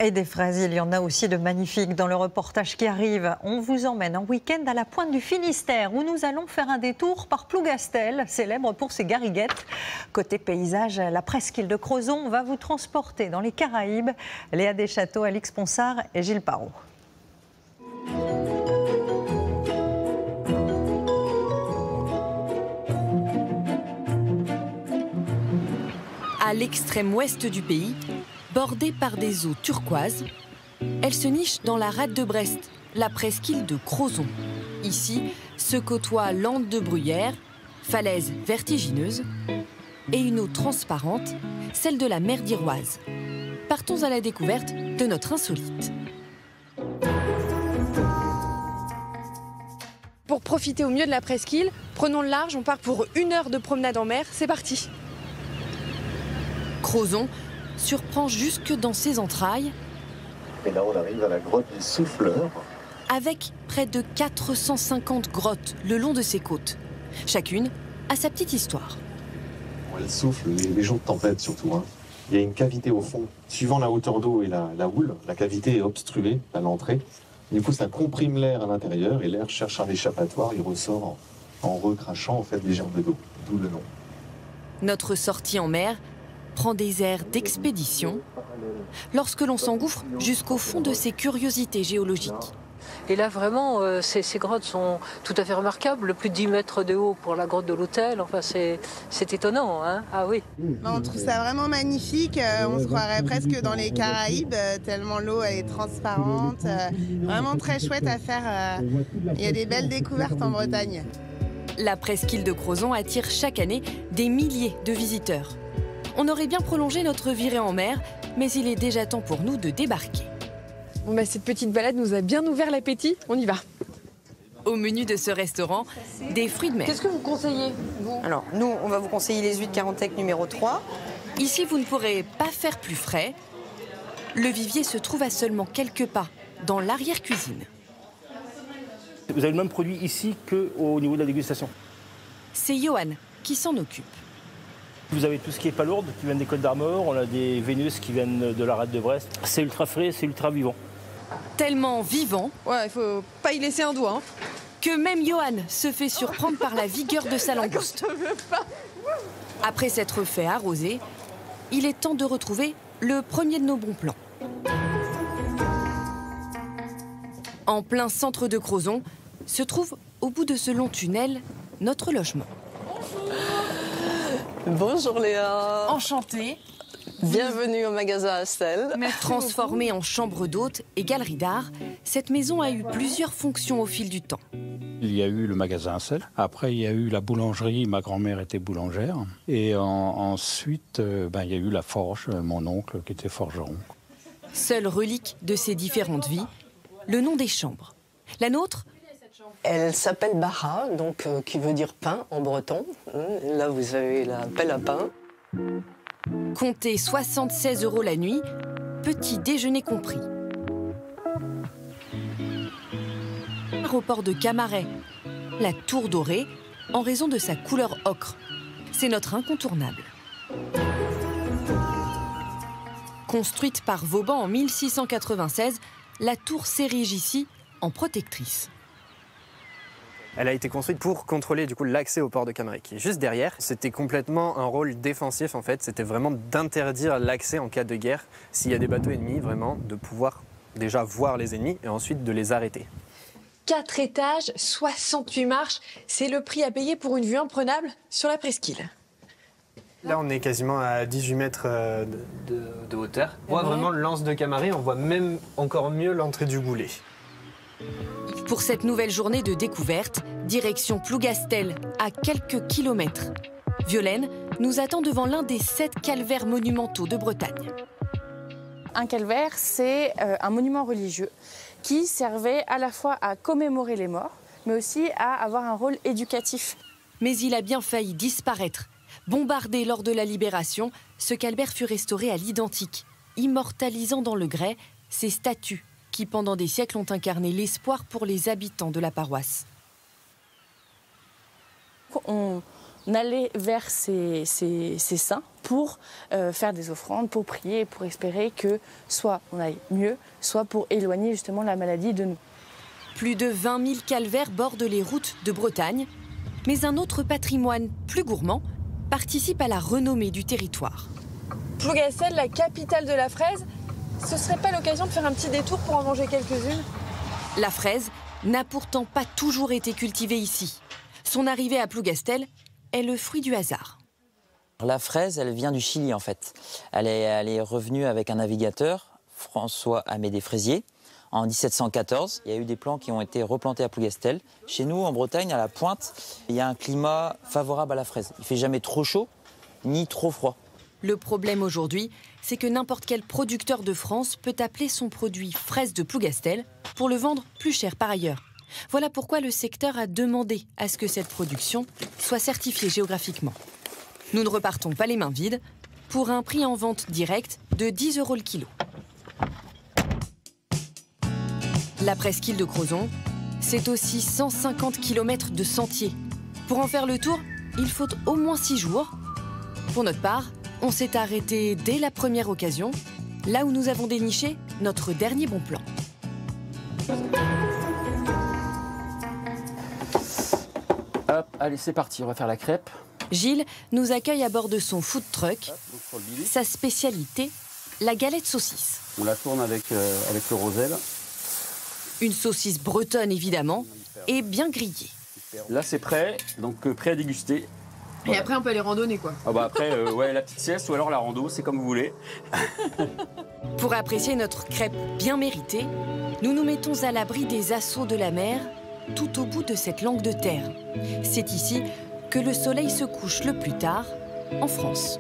Et des fraises, il y en a aussi de magnifiques dans le reportage qui arrive. On vous emmène en week-end à la pointe du Finistère où nous allons faire un détour par Plougastel, célèbre pour ses gariguettes. Côté paysage, la presqu'île de Crozon va vous transporter dans les Caraïbes. Léa Deschâteaux, Alix Ponsard et Gilles Parot. À l'extrême ouest du pays, bordée par des eaux turquoises, elle se niche dans la rade de Brest, la presqu'île de Crozon. Ici se côtoient landes de bruyères, falaises vertigineuses et une eau transparente, celle de la mer d'Iroise. Partons à la découverte de notre insolite. Pour profiter au mieux de la presqu'île, prenons le large, on part pour 1 heure de promenade en mer, c'est parti. Crozon surprend jusque dans ses entrailles. Et là, on arrive à la grotte du Souffleur. Avec près de 450 grottes le long de ses côtes. Chacune a sa petite histoire. Elle souffle les jours de tempête surtout. Il y a une cavité au fond. Suivant la hauteur d'eau et la houle, la cavité est obstruée à l'entrée. Du coup, ça comprime l'air à l'intérieur et l'air cherche un échappatoire. Il ressort en recrachant en fait des gerbes d'eau, d'où le nom. Notre sortie en mer prend des airs d'expédition lorsque l'on s'engouffre jusqu'au fond de ces curiosités géologiques. Et là, vraiment, ces grottes sont tout à fait remarquables. Plus de 10 mètres de haut pour la grotte de l'hôtel. Enfin, c'est étonnant, hein? Ah oui. On trouve ça vraiment magnifique. On se croirait presque dans les Caraïbes, tellement l'eau est transparente. Vraiment très chouette à faire. Il y a des belles découvertes en Bretagne. La presqu'île de Crozon attire chaque année des milliers de visiteurs. On aurait bien prolongé notre virée en mer, mais il est déjà temps pour nous de débarquer. Bon bah, cette petite balade nous a bien ouvert l'appétit, on y va. Au menu de ce restaurant, des fruits de mer. Qu'est-ce que vous conseillez, vous? Alors, nous, on va vous conseiller les huîtres Carantec numéro 3. Ici, vous ne pourrez pas faire plus frais. Le vivier se trouve à seulement quelques pas, dans l'arrière-cuisine. Vous avez le même produit ici qu'au niveau de la dégustation. C'est Johan qui s'en occupe. Vous avez tout ce qui est palourde qui viennent des Côtes d'Armor, on a des Vénus qui viennent de la rade de Brest. C'est ultra frais, c'est ultra vivant. Tellement vivant. Ouais, il faut pas y laisser un doigt. Hein. Que même Johan se fait surprendre par la vigueur de sa langouste. Après s'être fait arroser, il est temps de retrouver le premier de nos bons plans. En plein centre de Crozon, se trouve, au bout de ce long tunnel, notre logement. Bonjour Léa. Enchantée. Bienvenue au magasin Astel. Transformée en chambre d'hôte et galerie d'art, cette maison a eu plusieurs fonctions au fil du temps. Il y a eu le magasin Astel, après il y a eu la boulangerie, ma grand-mère était boulangère, et ensuite il y a eu la forge, mon oncle qui était forgeron. Seule relique de ces différentes vies, le nom des chambres. La nôtre ? Elle s'appelle Bara, donc qui veut dire pain en breton. Là, vous avez la pelle à pain. Comptez 76 € la nuit, petit déjeuner compris. Aéroport de Camaret, la tour dorée, en raison de sa couleur ocre. C'est notre incontournable. Construite par Vauban en 1696, la tour s'érige ici en protectrice. Elle a été construite pour contrôler du coup l'accès au port de Camaret, qui est juste derrière. C'était complètement un rôle défensif en fait. C'était vraiment d'interdire l'accès en cas de guerre. S'il y a des bateaux ennemis, vraiment de pouvoir déjà voir les ennemis et ensuite de les arrêter. 4 étages, 68 marches, c'est le prix à payer pour une vue imprenable sur la presqu'île. Là, on est quasiment à 18 mètres de hauteur. On voit vraiment l'anse de Camaret, on voit même encore mieux l'entrée du Goulet. Pour cette nouvelle journée de découverte, direction Plougastel, à quelques kilomètres. Violaine nous attend devant l'un des 7 calvaires monumentaux de Bretagne. Un calvaire, c'est un monument religieux qui servait à la fois à commémorer les morts, mais aussi à avoir un rôle éducatif. Mais il a bien failli disparaître. Bombardé lors de la Libération, ce calvaire fut restauré à l'identique, immortalisant dans le grès ces statues qui, pendant des siècles, ont incarné l'espoir pour les habitants de la paroisse. On allait vers ces saints pour faire des offrandes, pour prier, pour espérer que soit on aille mieux, soit pour éloigner justement la maladie de nous. Plus de 20 000 calvaires bordent les routes de Bretagne, mais un autre patrimoine plus gourmand participe à la renommée du territoire. Plougastel, la capitale de la fraise, ce serait pas l'occasion de faire un petit détour pour en manger quelques-unes? La fraise n'a pourtant pas toujours été cultivée ici. Son arrivée à Plougastel est le fruit du hasard. La fraise, elle vient du Chili en fait. Elle est revenue avec un navigateur, François-Amédée Fraisier, en 1714. Il y a eu des plants qui ont été replantés à Plougastel. Chez nous, en Bretagne, à la pointe, il y a un climat favorable à la fraise. Il ne fait jamais trop chaud, ni trop froid. Le problème aujourd'hui, c'est que n'importe quel producteur de France peut appeler son produit fraise de Plougastel pour le vendre plus cher par ailleurs. Voilà pourquoi le secteur a demandé à ce que cette production soit certifiée géographiquement. Nous ne repartons pas les mains vides pour un prix en vente direct de 10 € le kilo. La presqu'île de Crozon, c'est aussi 150 km de sentiers. Pour en faire le tour, il faut au moins 6 jours. Pour notre part, on s'est arrêté dès la première occasion, là où nous avons déniché notre dernier bon plan. Hop, allez, c'est parti, on va faire la crêpe. Gilles nous accueille à bord de son food truck. Sa spécialité, la galette saucisse. On la tourne avec le roselle. Une saucisse bretonne évidemment, et bien grillée. Là c'est prêt, donc prêt à déguster. Et après on peut aller randonner quoi. Ah bah après, ouais, la petite sieste ou alors la rando, c'est comme vous voulez. Pour apprécier notre crêpe bien méritée, nous nous mettons à l'abri des assauts de la mer, tout au bout de cette langue de terre. C'est ici que le soleil se couche le plus tard, en France.